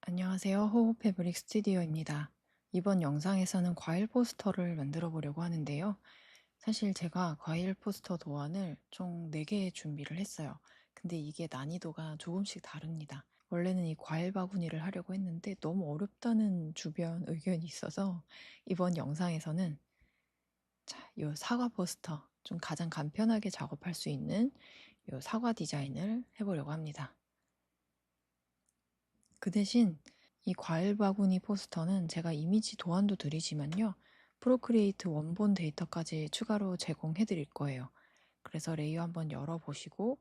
안녕하세요. 호호 패브릭 스튜디오입니다. 이번 영상에서는 과일 포스터를 만들어 보려고 하는데요. 사실 제가 과일 포스터 도안을 총 4개 준비를 했어요. 근데 이게 난이도가 조금씩 다릅니다. 원래는 이 과일 바구니를 하려고 했는데 너무 어렵다는 주변 의견이 있어서 이번 영상에서는 이 사과 포스터, 좀 가장 간편하게 작업할 수 있는 이 사과 디자인을 해보려고 합니다. 그 대신 이 과일 바구니 포스터는 제가 이미지 도안도 드리지만요. 프로크리에이트 원본 데이터까지 추가로 제공해 드릴 거예요. 그래서 레이어 한번 열어보시고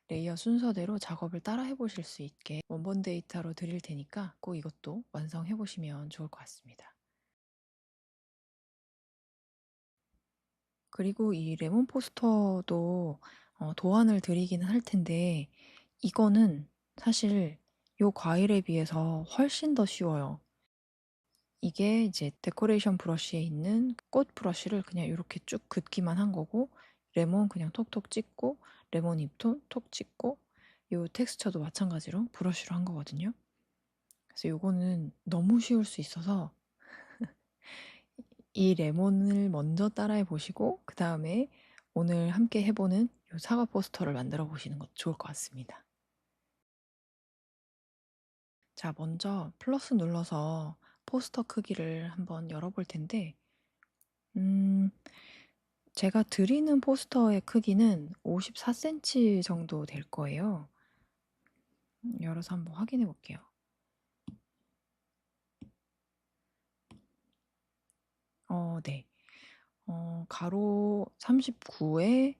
레이어 순서대로 작업을 따라 해보실 수 있게 원본 데이터로 드릴 테니까 꼭 이것도 완성해 보시면 좋을 것 같습니다. 그리고 이 레몬 포스터도 도안을 드리기는 할 텐데 이거는 사실 요 과일에 비해서 훨씬 더 쉬워요. 이게 이제 데코레이션 브러쉬에 있는 꽃 브러쉬를 그냥 이렇게 쭉 긋기만 한 거고 레몬 그냥 톡톡 찍고 레몬 잎도 톡 찍고 요 텍스처도 마찬가지로 브러쉬로 한 거거든요. 그래서 요거는 너무 쉬울 수 있어서 이 레몬을 먼저 따라해 보시고 그 다음에 오늘 함께 해보는 요 사과 포스터를 만들어 보시는 것도 좋을 것 같습니다. 자, 먼저 플러스 눌러서 포스터 크기를 한번 열어볼 텐데 제가 드리는 포스터의 크기는 54cm 정도 될 거예요. 열어서 한번 확인해 볼게요. 네. 가로 39에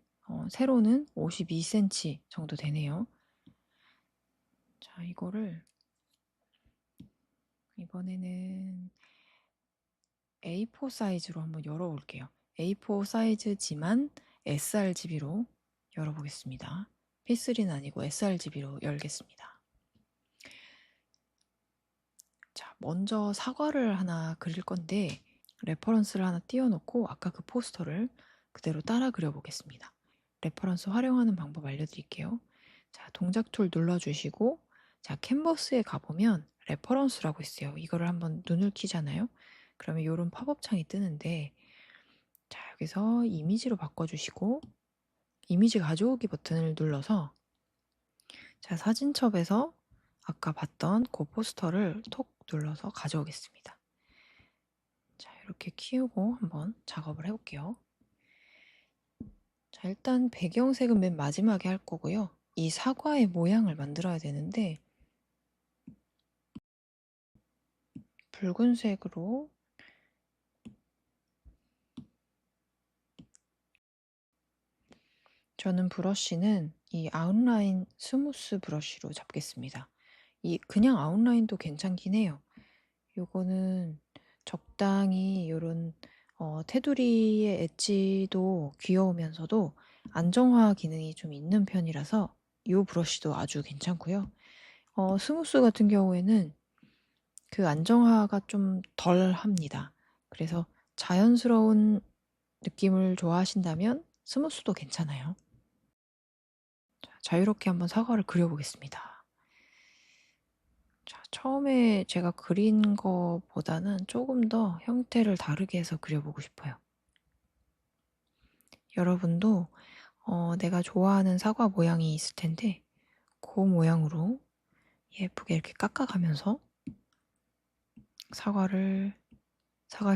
세로는 52cm 정도 되네요. 자, 이거를 이번에는 A4 사이즈로 한번 열어볼게요. A4 사이즈지만 sRGB로 열어보겠습니다. P3는 아니고 sRGB로 열겠습니다. 자, 먼저 사과를 하나 그릴 건데 레퍼런스를 하나 띄워놓고 아까 그 포스터를 그대로 따라 그려보겠습니다. 레퍼런스 활용하는 방법 알려드릴게요. 자, 동작 툴 눌러주시고 자, 캔버스에 가보면 레퍼런스라고 있어요. 이거를 한번 눈을 키잖아요. 그러면 이런 팝업 창이 뜨는데 자, 여기서 이미지로 바꿔주시고 이미지 가져오기 버튼을 눌러서 자, 사진첩에서 아까 봤던 그 포스터를 톡 눌러서 가져오겠습니다. 자, 이렇게 키우고 한번 작업을 해볼게요. 자, 일단 배경색은 맨 마지막에 할 거고요. 이 사과의 모양을 만들어야 되는데 붉은색으로 저는 브러쉬는 이 아웃라인 스무스 브러쉬로 잡겠습니다. 이 그냥 아웃라인도 괜찮긴 해요. 요거는 적당히 이런 테두리의 엣지도 귀여우면서도 안정화 기능이 좀 있는 편이라서 이 브러쉬도 아주 괜찮고요. 스무스 같은 경우에는 그 안정화가 좀 덜 합니다. 그래서 자연스러운 느낌을 좋아하신다면 스무스도 괜찮아요. 자, 자유롭게 한번 사과를 그려보겠습니다. 자, 처음에 제가 그린 거보다는 조금 더 형태를 다르게 해서 그려보고 싶어요. 여러분도 내가 좋아하는 사과 모양이 있을 텐데 그 모양으로 예쁘게 이렇게 깎아가면서 사과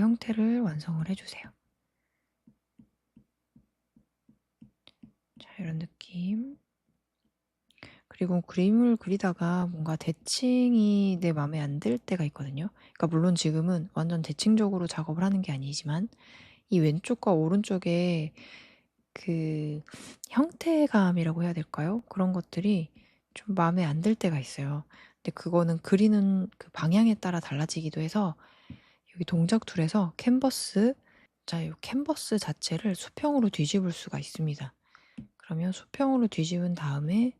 형태를 완성을 해주세요. 자, 이런 느낌. 그리고 그림을 그리다가 뭔가 대칭이 내 마음에 안 들 때가 있거든요. 그러니까 물론 지금은 완전 대칭적으로 작업을 하는 게 아니지만 이 왼쪽과 오른쪽에 그 형태감이라고 해야 될까요? 그런 것들이 좀 마음에 안 들 때가 있어요. 근데 그거는 그리는 그 방향에 따라 달라지기도 해서 여기 동작 툴에서 캔버스, 자, 이 캔버스 자체를 수평으로 뒤집을 수가 있습니다. 그러면 수평으로 뒤집은 다음에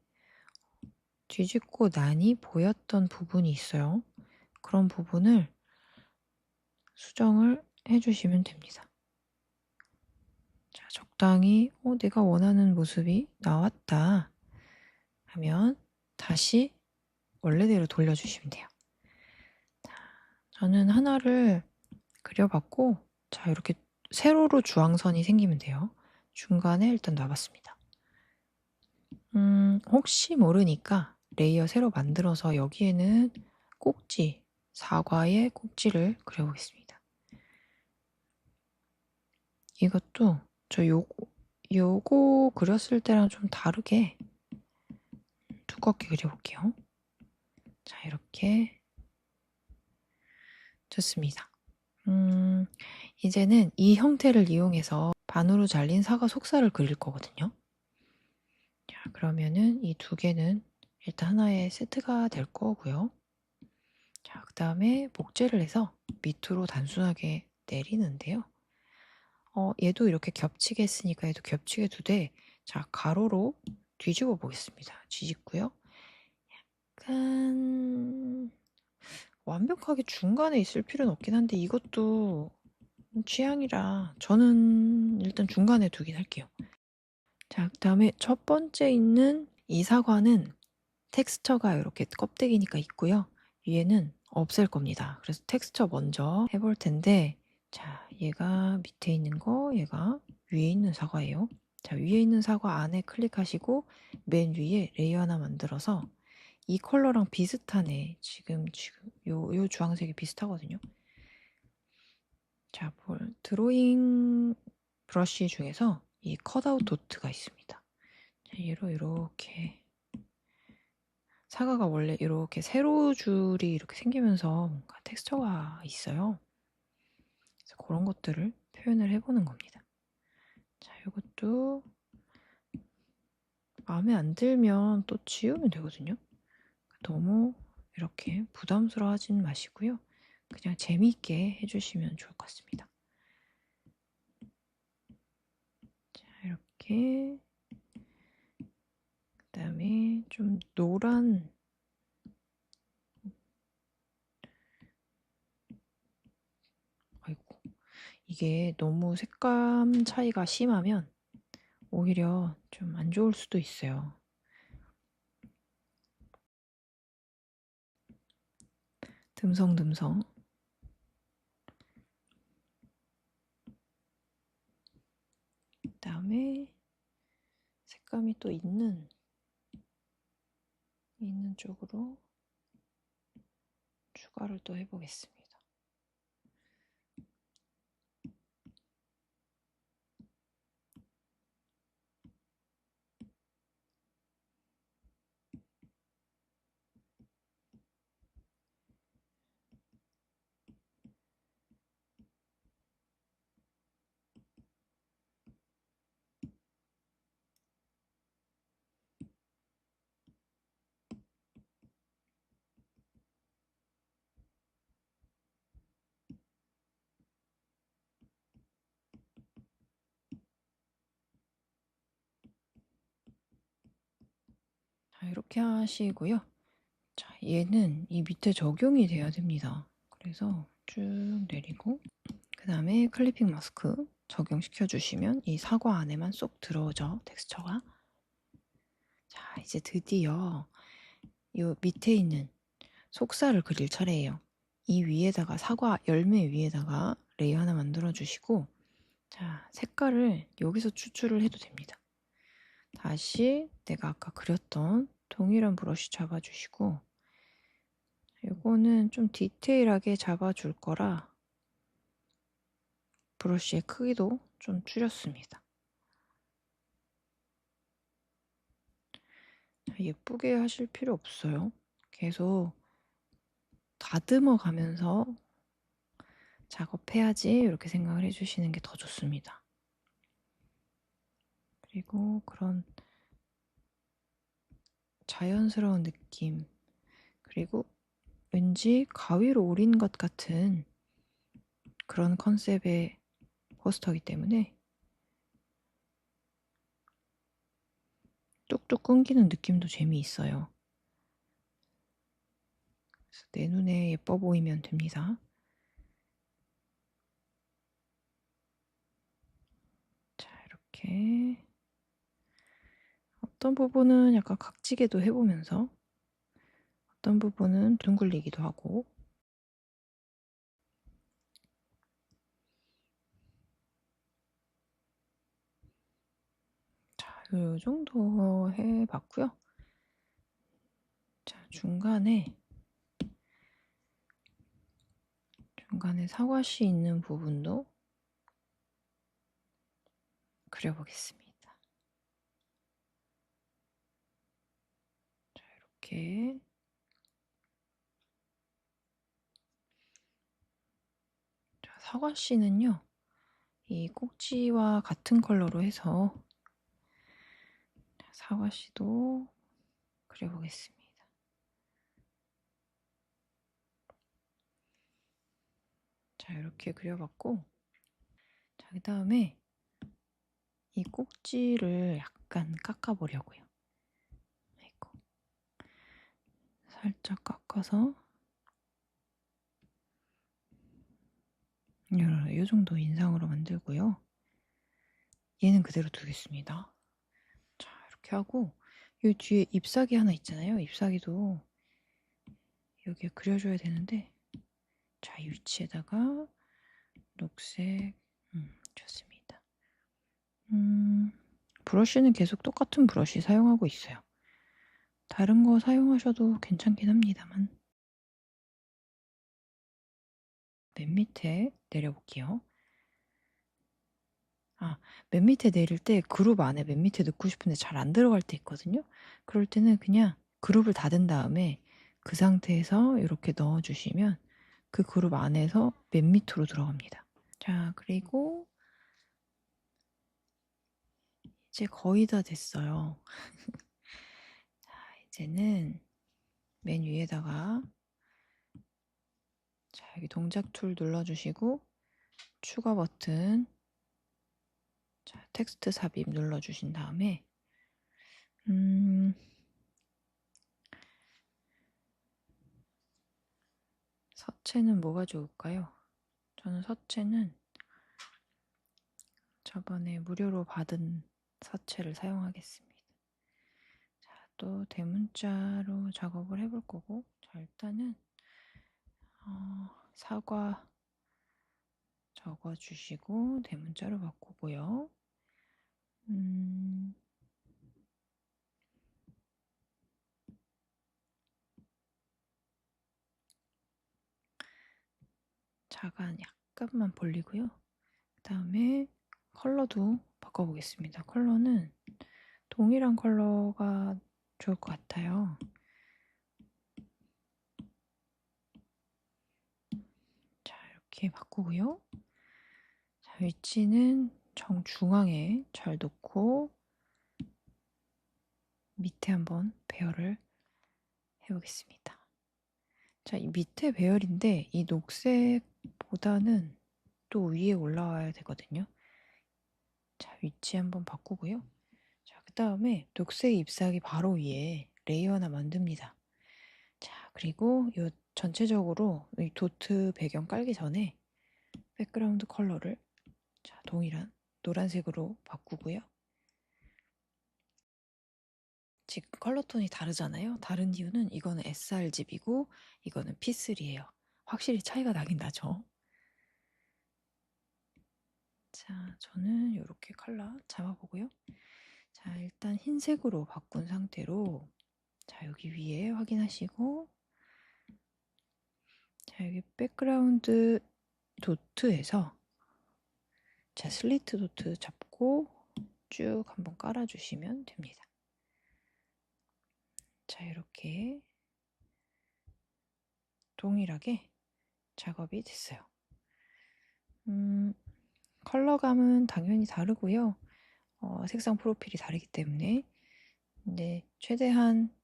뒤집고 나니 보였던 부분이 있어요. 그런 부분을 수정을 해주시면 됩니다. 자, 적당히 내가 원하는 모습이 나왔다 하면 다시 원래대로 돌려주시면 돼요. 저는 하나를 그려봤고, 자, 이렇게 세로로 주황선이 생기면 돼요. 중간에 일단 놔봤습니다. 혹시 모르니까 레이어 새로 만들어서 여기에는 꼭지, 사과의 꼭지를 그려보겠습니다. 이것도 저 요거 그렸을 때랑 좀 다르게 두껍게 그려볼게요. 자, 이렇게 좋습니다. 이제는 이 형태를 이용해서 반으로 잘린 사과 속살을 그릴 거거든요. 자, 그러면은 이 두 개는 일단 하나의 세트가 될 거고요. 자, 그 다음에 목재를 해서 밑으로 단순하게 내리는데요. 얘도 이렇게 겹치게 했으니까 얘도 겹치게 두되, 자, 가로로 뒤집어 보겠습니다. 뒤집고요. 약간 완벽하게 중간에 있을 필요는 없긴 한데 이것도 취향이라 저는 일단 중간에 두긴 할게요. 자, 그 다음에 첫 번째 있는 이 사과는 텍스처가 이렇게 껍데기니까 있고요. 위에는 없앨 겁니다. 그래서 텍스처 먼저 해볼 텐데, 자, 얘가 밑에 있는 거, 얘가 위에 있는 사과예요. 자, 위에 있는 사과 안에 클릭하시고 맨 위에 레이어 하나 만들어서 이 컬러랑 비슷하네. 지금 요 주황색이 비슷하거든요. 자, 드로잉 브러쉬 중에서 이 컷아웃 도트가 있습니다. 자, 얘로 이렇게 사과가 원래 이렇게 세로줄이 이렇게 생기면서 뭔가 텍스처가 있어요. 그래서 그런 것들을 표현을 해보는 겁니다. 자, 이것도 마음에 안 들면 또 지우면 되거든요. 너무 이렇게 부담스러워하지는 마시고요. 그냥 재미있게 해주시면 좋을 것 같습니다. 자, 이렇게 그 다음에 좀 노란 아이고 이게 너무 색감 차이가 심하면 오히려 좀 안 좋을 수도 있어요. 듬성듬성. 그 다음에 색감이 또 있는 쪽으로 추가를 또 해보겠습니다. 자, 이렇게 하시고요. 자, 얘는 이 밑에 적용이 돼야 됩니다. 그래서 쭉 내리고 그 다음에 클리핑 마스크 적용시켜 주시면 이 사과 안에만 쏙 들어오죠, 텍스처가. 자, 이제 드디어 이 밑에 있는 속살을 그릴 차례예요. 이 위에다가 사과 열매 위에다가 레이어 하나 만들어 주시고, 자, 색깔을 여기서 추출을 해도 됩니다. 다시 내가 아까 그렸던 동일한 브러쉬 잡아주시고, 이거는 좀 디테일하게 잡아줄 거라 브러쉬의 크기도 좀 줄였습니다. 예쁘게 하실 필요 없어요. 계속 다듬어 가면서 작업해야지 이렇게 생각을 해주시는 게 더 좋습니다. 그리고 그런 자연스러운 느낌, 그리고 왠지 가위로 오린 것 같은 그런 컨셉의 포스터이기 때문에 뚝뚝 끊기는 느낌도 재미있어요. 그래서 내 눈에 예뻐 보이면 됩니다. 자, 이렇게 어떤 부분은 약간 각지게도 해보면서 어떤 부분은 둥글리기도 하고 요 정도 해봤고요. 자, 중간에 사과씨 있는 부분도 그려보겠습니다. 자, 이렇게. 자, 사과씨는요, 이 꼭지와 같은 컬러로 해서 사과씨도 그려보겠습니다. 자, 이렇게 그려봤고, 자, 그 다음에 이 꼭지를 약간 깎아보려고요. 아이고. 살짝 깎아서 이 정도 인상으로 만들고요. 얘는 그대로 두겠습니다. 자, 이렇게 하고 이 뒤에 잎사귀 하나 있잖아요. 잎사귀도 여기에 그려줘야 되는데, 자, 이 위치에다가 녹색, 좋습니다. 브러쉬는 계속 똑같은 브러쉬 사용하고 있어요. 다른 거 사용하셔도 괜찮긴 합니다만. 맨 밑에 내려볼게요. 맨 밑에 내릴 때 그룹 안에 맨 밑에 넣고 싶은데 잘 안 들어갈 때 있거든요. 그럴 때는 그냥 그룹을 닫은 다음에 그 상태에서 이렇게 넣어주시면 그 그룹 안에서 맨 밑으로 들어갑니다. 자, 그리고 이제 거의 다 됐어요. 자, 이제는 맨 위에다가, 자, 여기 동작 툴 눌러주시고 추가 버튼, 자, 텍스트 삽입 눌러주신 다음에 서체는 뭐가 좋을까요? 저는 서체는 저번에 무료로 받은 서체를 사용하겠습니다. 자, 또 대문자로 작업을 해볼 거고, 자, 일단은 사과 적어주시고 대문자로 바꾸고요. 자간 약간만 벌리고요. 그 다음에 컬러도 바꿔보겠습니다. 컬러는 동일한 컬러가 좋을 것 같아요. 자, 이렇게 바꾸고요. 자, 위치는 정중앙에 잘 놓고 밑에 한번 배열을 해보겠습니다. 자, 이 밑에 배열인데 이 녹색보다는 또 위에 올라와야 되거든요. 자, 위치 한번 바꾸고요. 자, 그 다음에 녹색 잎사귀 바로 위에 레이어 하나 만듭니다. 자, 그리고 이 전체적으로 이 도트 배경 깔기 전에 백그라운드 컬러를, 자, 동일한 노란색으로 바꾸고요. 지금 컬러톤이 다르잖아요. 다른 이유는 이거는 SR집이고 이거는 P3예요. 확실히 차이가 나긴 나죠. 자, 저는 이렇게 컬러 잡아보고요. 자, 일단 흰색으로 바꾼 상태로, 자, 여기 위에 확인하시고, 자, 여기 백그라운드 도트에서, 자, 슬리트 도트 잡고 쭉 한번 깔아주시면 됩니다. 자, 이렇게 동일하게 작업이 됐어요. 컬러감은 당연히 다르고요. 색상 프로필이 다르기 때문에, 근데 최대한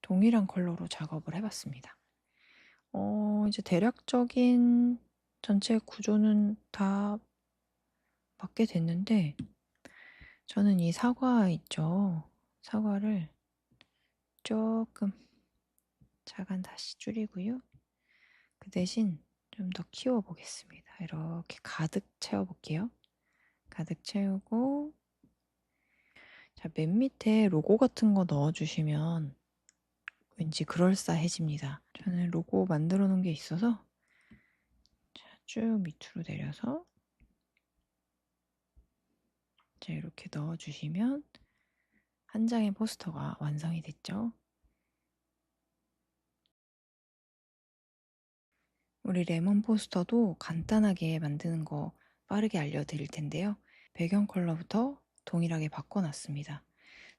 동일한 컬러로 작업을 해봤습니다. 이제 대략적인 전체 구조는 다 맞게 됐는데, 저는 이 사과 있죠? 사과를 조금 자간 다시 줄이고요. 그 대신 좀 더 키워 보겠습니다. 이렇게 가득 채워 볼게요. 가득 채우고, 자, 맨 밑에 로고 같은 거 넣어주시면 왠지 그럴싸해집니다. 저는 로고 만들어 놓은 게 있어서, 자, 쭉 밑으로 내려서, 자, 이렇게 넣어주시면 한 장의 포스터가 완성이 됐죠. 우리 레몬 포스터도 간단하게 만드는 거 빠르게 알려드릴 텐데요. 배경 컬러부터 동일하게 바꿔놨습니다.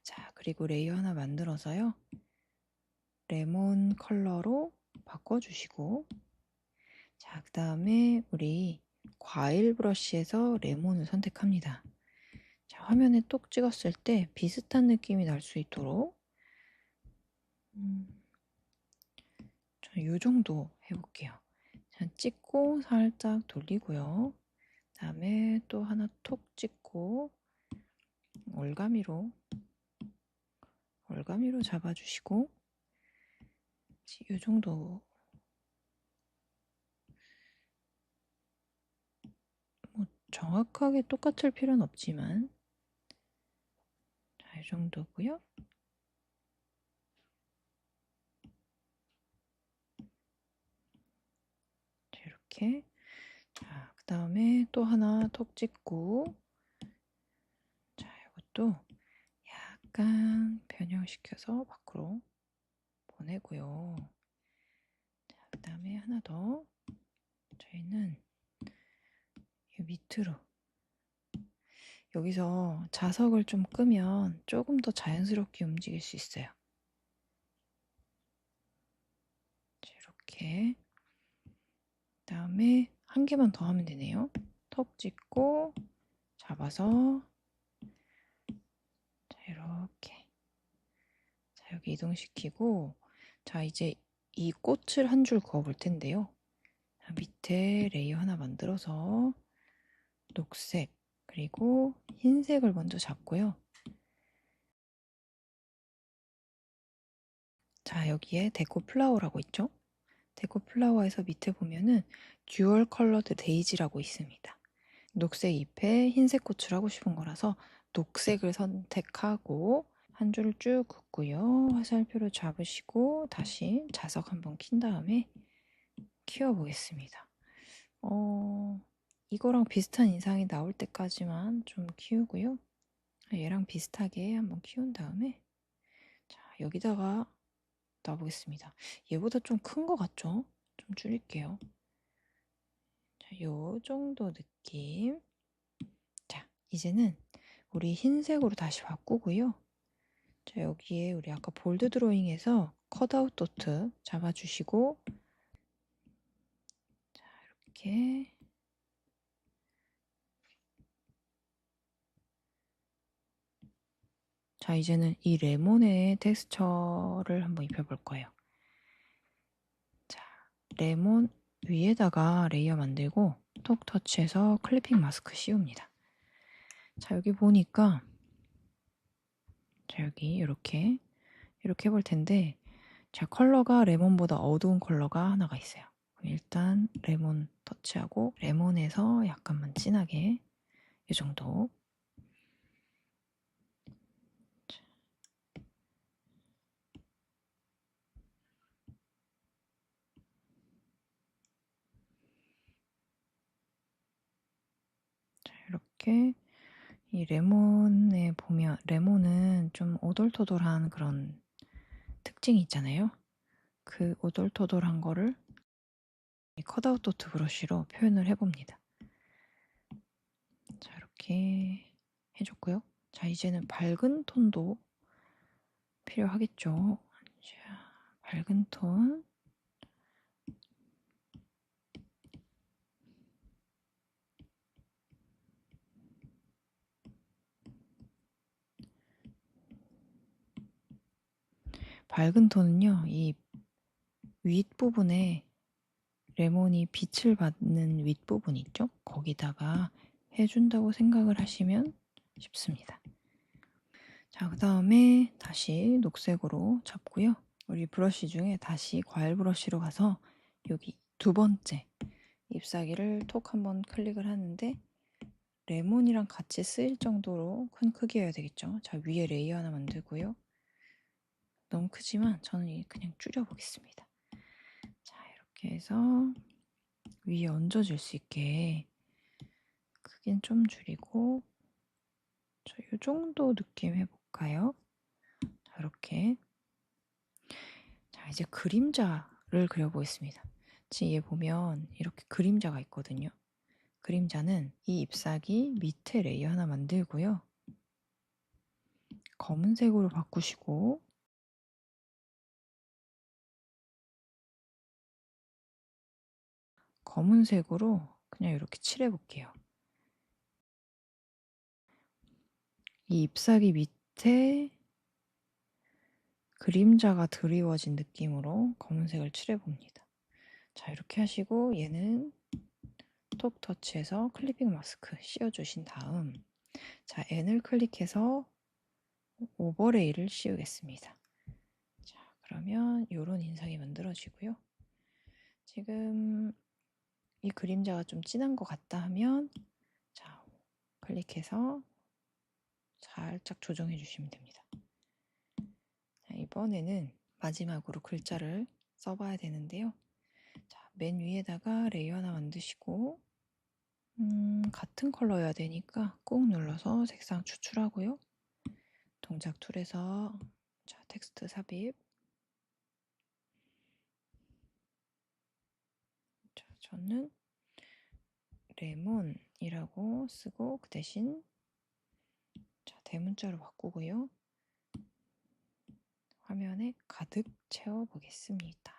자, 그리고 레이어 하나 만들어서요. 레몬 컬러로 바꿔주시고, 자, 그 다음에 우리 과일 브러쉬에서 레몬을 선택합니다. 자, 화면에 똑 찍었을 때 비슷한 느낌이 날 수 있도록 저는 이 정도 해볼게요. 자, 찍고 살짝 돌리고요. 그 다음에 또 하나 톡 찍고 올가미로 잡아주시고, 이 정도, 뭐 정확하게 똑같을 필요는 없지만, 자, 이 정도고요. 자, 이렇게. 자, 그 다음에 또 하나 톡 찍고, 자, 이것도 약간 변형시켜서 밖으로 보내고요. 자, 그 다음에 하나 더. 저희는 이 밑으로, 여기서 자석을 좀 끄면 조금 더 자연스럽게 움직일 수 있어요. 자, 이렇게. 그 다음에 한 개만 더 하면 되네요. 턱 찍고 잡아서, 자, 이렇게. 자, 여기 이동시키고, 자, 이제 이 꽃을 한 줄 그어 볼 텐데요. 자, 밑에 레이어 하나 만들어서 녹색 그리고 흰색을 먼저 잡고요. 자, 여기에 데코 플라워라고 있죠? 데코 플라워에서 밑에 보면은 듀얼 컬러드 데이지라고 있습니다. 녹색 잎에 흰색 꽃을 하고 싶은 거라서 녹색을 선택하고 한 줄을 쭉 긋고요. 화살표로 잡으시고 다시 자석 한번 킨 다음에 키워보겠습니다. 이거랑 비슷한 인상이 나올 때까지만 좀 키우고요. 얘랑 비슷하게 한번 키운 다음에, 자, 여기다가 놔보겠습니다. 얘보다 좀 큰 거 같죠? 좀 줄일게요. 자, 요 정도 느낌. 자, 이제는 우리 흰색으로 다시 바꾸고요. 자, 여기에 우리 아까 볼드 드로잉에서 컷아웃 도트 잡아주시고, 자, 이렇게. 자, 이제는 이 레몬의 텍스처를 한번 입혀볼 거예요. 자, 레몬 위에다가 레이어 만들고 톡 터치해서 클리핑 마스크 씌웁니다. 자, 여기 보니까, 자, 여기 이렇게 해볼 텐데, 자, 컬러가 레몬보다 어두운 컬러가 하나가 있어요. 일단 레몬 터치하고 레몬에서 약간만 진하게 이 정도. 자, 이렇게 이 레몬에 보면 레몬은 좀 오돌토돌한 그런 특징이 있잖아요. 그 오돌토돌한 거를 이 컷아웃 도트 브러쉬로 표현을 해봅니다. 자, 이렇게 해줬고요. 자, 이제는 밝은 톤도 필요하겠죠. 자, 밝은 톤. 밝은 톤은요, 이 윗부분에 레몬이 빛을 받는 윗부분 있죠? 거기다가 해준다고 생각을 하시면 쉽습니다. 자, 그 다음에 다시 녹색으로 잡고요. 우리 브러쉬 중에 다시 과일 브러쉬로 가서 여기 두 번째 잎사귀를 톡 한번 클릭을 하는데 레몬이랑 같이 쓰일 정도로 큰 크기여야 되겠죠. 자, 위에 레이어 하나 만들고요. 너무 크지만 저는 그냥 줄여보겠습니다. 자, 이렇게 해서 위에 얹어질 수 있게 크긴 좀 줄이고, 이 정도 느낌 해볼까요? 이렇게. 자, 이제 그림자를 그려보겠습니다. 지금 얘 보면 이렇게 그림자가 있거든요. 그림자는 이 잎사귀 밑에 레이어 하나 만들고요. 검은색으로 바꾸시고, 검은색으로 그냥 이렇게 칠해볼게요. 이 잎사귀 밑에 그림자가 드리워진 느낌으로 검은색을 칠해봅니다. 자, 이렇게 하시고 얘는 톡 터치해서 클리핑 마스크 씌워주신 다음, 자, N을 클릭해서 오버레이를 씌우겠습니다. 자, 그러면 이런 인상이 만들어지고요. 지금 이 그림자가 좀 진한 것 같다 하면, 자, 클릭해서 살짝 조정해 주시면 됩니다. 자, 이번에는 마지막으로 글자를 써봐야 되는데요. 자, 맨 위에다가 레이어 하나 만드시고, 같은 컬러여야 되니까 꾹 눌러서 색상 추출하고요. 동작 툴에서 자, 텍스트 삽입. 자, 저는 레몬이라고 쓰고 그 대신 자, 대문자로 바꾸고요. 화면에 가득 채워보겠습니다.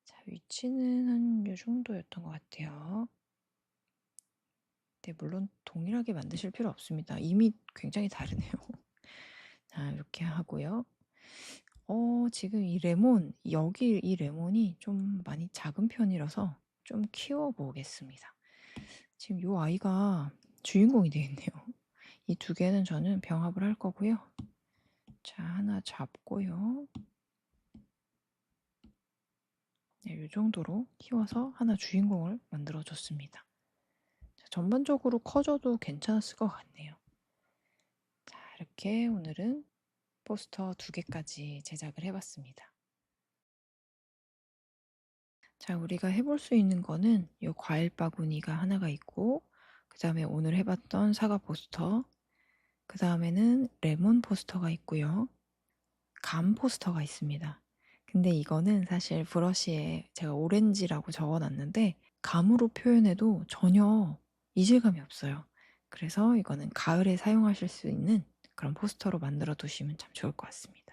자, 위치는 한 이 정도였던 것 같아요. 네, 물론 동일하게 만드실 필요 없습니다. 이미 굉장히 다르네요. 자, 이렇게 하고요. 지금 이 레몬, 여기 이 레몬이 좀 많이 작은 편이라서 좀 키워보겠습니다. 지금 이 아이가 주인공이 되겠네요. 이 두 개는 저는 병합을 할 거고요. 자, 하나 잡고요. 네, 이 정도로 키워서 하나 주인공을 만들어줬습니다. 자, 전반적으로 커져도 괜찮았을 것 같네요. 자, 이렇게 오늘은 포스터 2개까지 제작을 해봤습니다. 자, 우리가 해볼 수 있는 거는 이 과일 바구니가 하나가 있고, 그 다음에 오늘 해봤던 사과 포스터, 그 다음에는 레몬 포스터가 있고요. 감 포스터가 있습니다. 근데 이거는 사실 브러쉬에 제가 오렌지라고 적어놨는데 감으로 표현해도 전혀 이질감이 없어요. 그래서 이거는 가을에 사용하실 수 있는 그런 포스터로 만들어 두시면 참 좋을 것 같습니다.